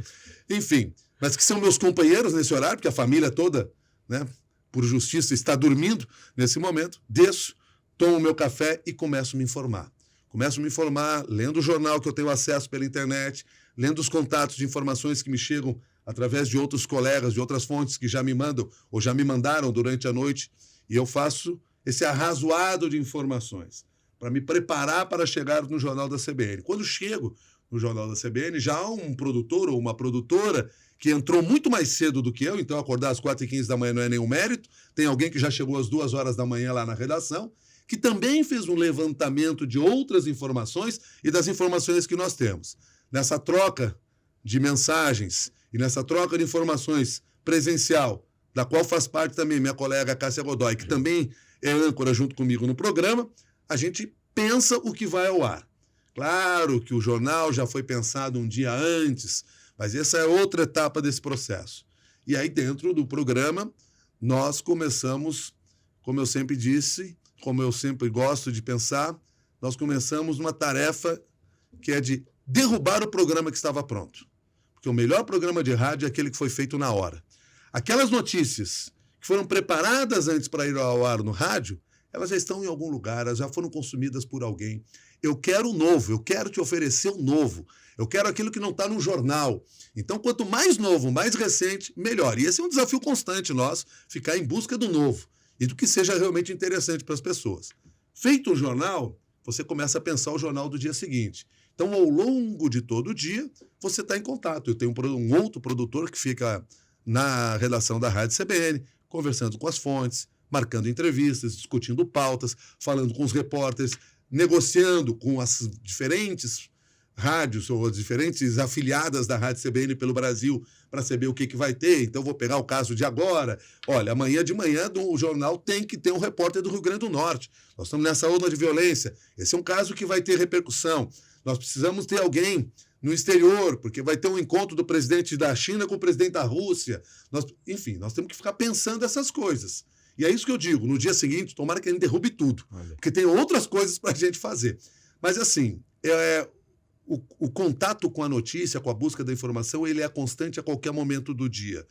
Enfim, mas que são meus companheiros nesse horário, porque a família toda, né, por justiça, está dormindo nesse momento. Desço, tomo o meu café e começo a me informar. Começo a me informar, lendo o jornal que eu tenho acesso pela internet, lendo os contatos de informações que me chegam através de outros colegas, de outras fontes que já me mandam ou já me mandaram durante a noite. E eu faço esse arrazoado de informações para me preparar para chegar no Jornal da CBN. Quando chego no Jornal da CBN, já há um produtor ou uma produtora que entrou muito mais cedo do que eu, então acordar às 4h15 da manhã não é nenhum mérito. Tem alguém que já chegou às 2 horas da manhã lá na redação, que também fez um levantamento de outras informações e das informações que nós temos. Nessa troca de mensagens e nessa troca de informações presencial, da qual faz parte também minha colega Cássia Godoy, que também é âncora junto comigo no programa, a gente pensa o que vai ao ar. Claro que o jornal já foi pensado um dia antes, mas essa é outra etapa desse processo. E aí, dentro do programa, nós começamos, como eu sempre disse, como eu sempre gosto de pensar, nós começamos uma tarefa que é de derrubar o programa que estava pronto. Porque o melhor programa de rádio é aquele que foi feito na hora. Aquelas notícias que foram preparadas antes para ir ao ar no rádio, elas já estão em algum lugar, elas já foram consumidas por alguém. Eu quero o novo, eu quero te oferecer o novo. Eu quero aquilo que não está no jornal. Então, quanto mais novo, mais recente, melhor. E esse é um desafio constante nosso, ficar em busca do novo e do que seja realmente interessante para as pessoas. Feito o jornal, você começa a pensar o jornal do dia seguinte. Então, ao longo de todo o dia, você está em contato. Eu tenho um outro produtor que fica na redação da Rádio CBN, conversando com as fontes, marcando entrevistas, discutindo pautas, falando com os repórteres, negociando com as diferentes rádios ou as diferentes afiliadas da Rádio CBN pelo Brasil para saber o que vai ter. Então, vou pegar o caso de agora. Olha, amanhã de manhã o jornal tem que ter um repórter do Rio Grande do Norte. Nós estamos nessa onda de violência. Esse é um caso que vai ter repercussão. Nós precisamos ter alguém no exterior, porque vai ter um encontro do presidente da China com o presidente da Rússia. Enfim, nós temos que ficar pensando essas coisas. E é isso que eu digo. No dia seguinte, tomara que a gente derrube tudo. Porque tem outras coisas para a gente fazer. Mas, assim, o contato com a notícia, com a busca da informação, ele é constante a qualquer momento do dia.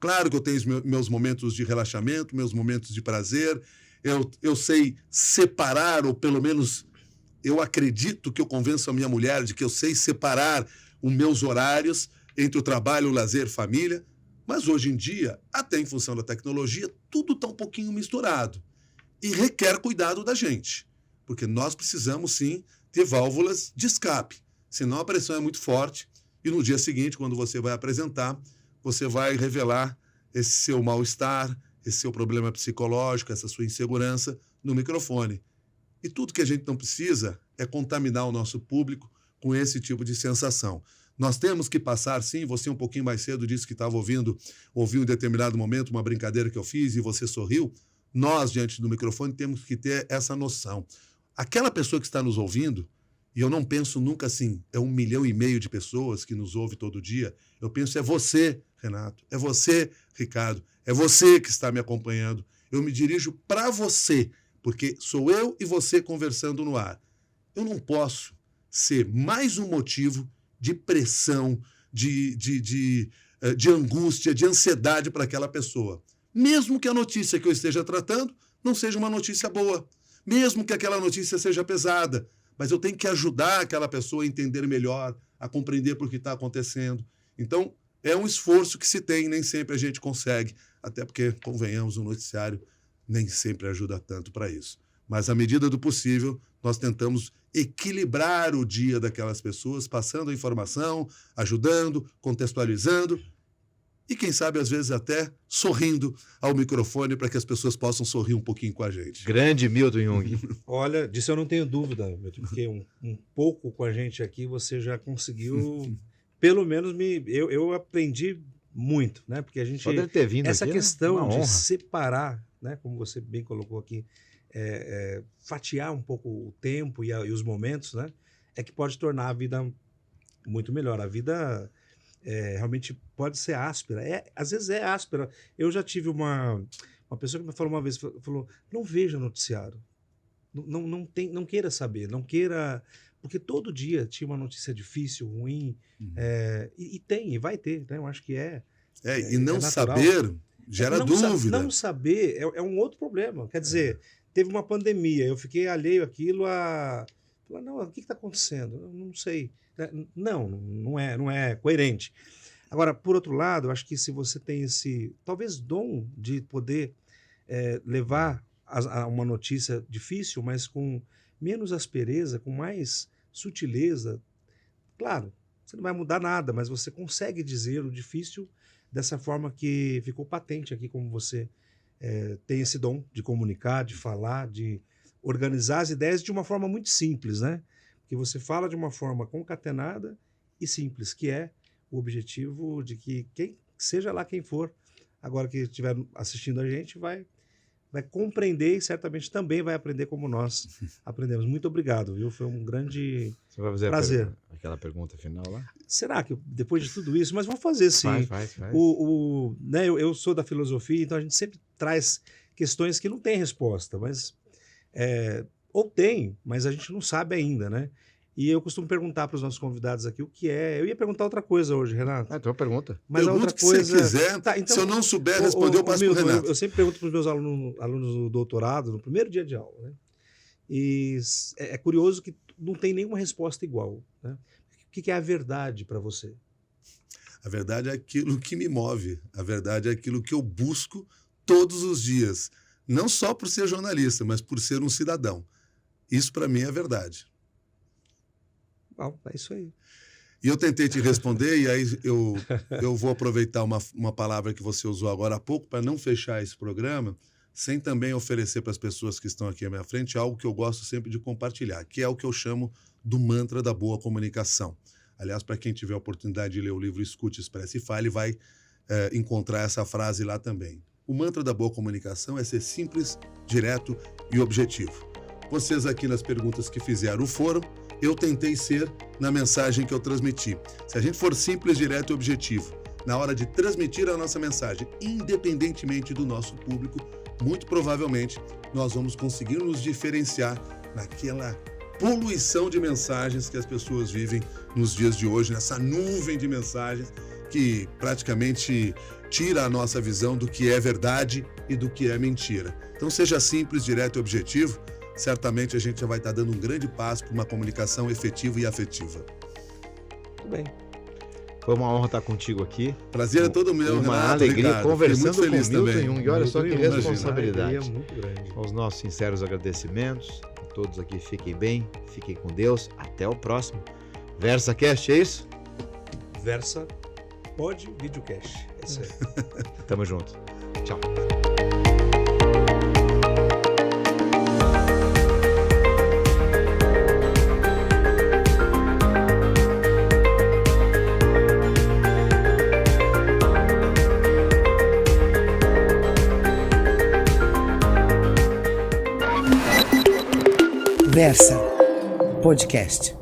Claro que eu tenho os meus momentos de relaxamento, meus momentos de prazer. Eu sei separar, ou pelo menos eu acredito que eu convenço a minha mulher de que eu sei separar os meus horários entre o trabalho, o lazer, família. Mas hoje em dia, até em função da tecnologia, tudo está um pouquinho misturado. E requer cuidado da gente. Porque nós precisamos, sim, ter válvulas de escape. Senão a pressão é muito forte e no dia seguinte, quando você vai apresentar, você vai revelar esse seu mal-estar, esse seu problema psicológico, essa sua insegurança no microfone. E tudo que a gente não precisa é contaminar o nosso público com esse tipo de sensação. Nós temos que passar, sim, você um pouquinho mais cedo disse que estava ouviu em determinado momento uma brincadeira que eu fiz e você sorriu. Nós, diante do microfone, temos que ter essa noção. Aquela pessoa que está nos ouvindo, e eu não penso nunca assim, é 1,5 milhão de pessoas que nos ouve todo dia. Eu penso, é você, Renato, é você, Ricardo, é você que está me acompanhando. Eu me dirijo para você, porque sou eu e você conversando no ar. Eu não posso ser mais um motivo de pressão, de angústia, de ansiedade para aquela pessoa. Mesmo que a notícia que eu esteja tratando não seja uma notícia boa, mesmo que aquela notícia seja pesada, mas eu tenho que ajudar aquela pessoa a entender melhor, a compreender por que está acontecendo. Então, é um esforço que se tem, nem sempre a gente consegue, até porque, convenhamos, o noticiário nem sempre ajuda tanto para isso. Mas, à medida do possível, nós tentamos equilibrar o dia daquelas pessoas, passando a informação, ajudando, contextualizando e, quem sabe, às vezes até sorrindo ao microfone para que as pessoas possam sorrir um pouquinho com a gente. Grande Milton Jung. Olha, disso eu não tenho dúvida, Milton, porque um pouco com a gente aqui você já conseguiu, pelo menos eu aprendi muito, né? Porque a gente... Só deve ter vindo essa aqui, questão né? de separar, né? Como você bem colocou aqui, fatiar um pouco o tempo e os momentos, né? É que pode tornar a vida muito melhor. A vida realmente pode ser áspera. Às vezes é áspera. Eu já tive uma pessoa que me falou uma vez, falou, não veja noticiário. Não queira saber, não queira... Porque todo dia tinha uma notícia difícil, ruim, e vai ter, né? Eu acho que e não saber gera dúvida. Não saber é um outro problema. Quer dizer, teve uma pandemia, eu fiquei alheio àquilo não, o que está acontecendo? Eu não sei. Não é coerente. Agora, por outro lado, eu acho que se você tem esse, talvez, dom de poder levar a uma notícia difícil, mas com menos aspereza, com mais sutileza, claro, você não vai mudar nada, mas você consegue dizer o difícil dessa forma que ficou patente aqui, como você tem esse dom de comunicar, de falar, de organizar as ideias de uma forma muito simples, né? Que você fala de uma forma concatenada e simples, que é o objetivo de que seja lá quem for, agora que estiver assistindo a gente, vai compreender e certamente também vai aprender como nós aprendemos. Muito obrigado, viu? Foi um grande prazer. Aquela pergunta final lá? Será que depois de tudo isso... Mas vou fazer sim. Faz. Né, eu sou da filosofia, então a gente sempre traz questões que não têm resposta, mas... ou tem, mas a gente não sabe ainda, né? E eu costumo perguntar para os nossos convidados aqui o que é... Eu ia perguntar outra coisa hoje, Renato. Então pergunta. Mas Pergunta outra coisa... que você quiser. Tá, então, se eu não souber responder, eu passo para o Renato. Eu sempre pergunto para os meus alunos do doutorado, no primeiro dia de aula, né? E é curioso que não tem nenhuma resposta igual, né? O que é a verdade para você? A verdade é aquilo que me move. A verdade é aquilo que eu busco todos os dias. Não só por ser jornalista, mas por ser um cidadão. Isso, para mim, é verdade. Bom, é isso aí. E eu tentei te responder, e aí eu vou aproveitar uma palavra que você usou agora há pouco para não fechar esse programa, sem também oferecer para as pessoas que estão aqui à minha frente algo que eu gosto sempre de compartilhar, que é o que eu chamo do mantra da boa comunicação. Aliás, para quem tiver a oportunidade de ler o livro Escute, Expresse e Fale, vai encontrar essa frase lá também. O mantra da boa comunicação é ser simples, direto e objetivo. Vocês aqui nas perguntas que fizeram foram, eu tentei ser na mensagem que eu transmiti. Se a gente for simples, direto e objetivo, na hora de transmitir a nossa mensagem, independentemente do nosso público, muito provavelmente nós vamos conseguir nos diferenciar naquela poluição de mensagens que as pessoas vivem nos dias de hoje, nessa nuvem de mensagens que praticamente tira a nossa visão do que é verdade e do que é mentira. Então seja simples, direto e objetivo, certamente a gente já vai estar dando um grande passo para uma comunicação efetiva e afetiva. Muito bem. Foi uma honra estar contigo aqui. Prazer é todo meu, Uma Renato, alegria Ricardo. conversando com o Milton também. Jung. Olha só que responsabilidade. É muito grande. Aos nossos sinceros agradecimentos. A todos aqui, fiquem bem, fiquem com Deus. Até o próximo VersaCast, é isso? Versa Pod Videocast. É isso aí. Tamo junto. Tchau. Versa Podcast.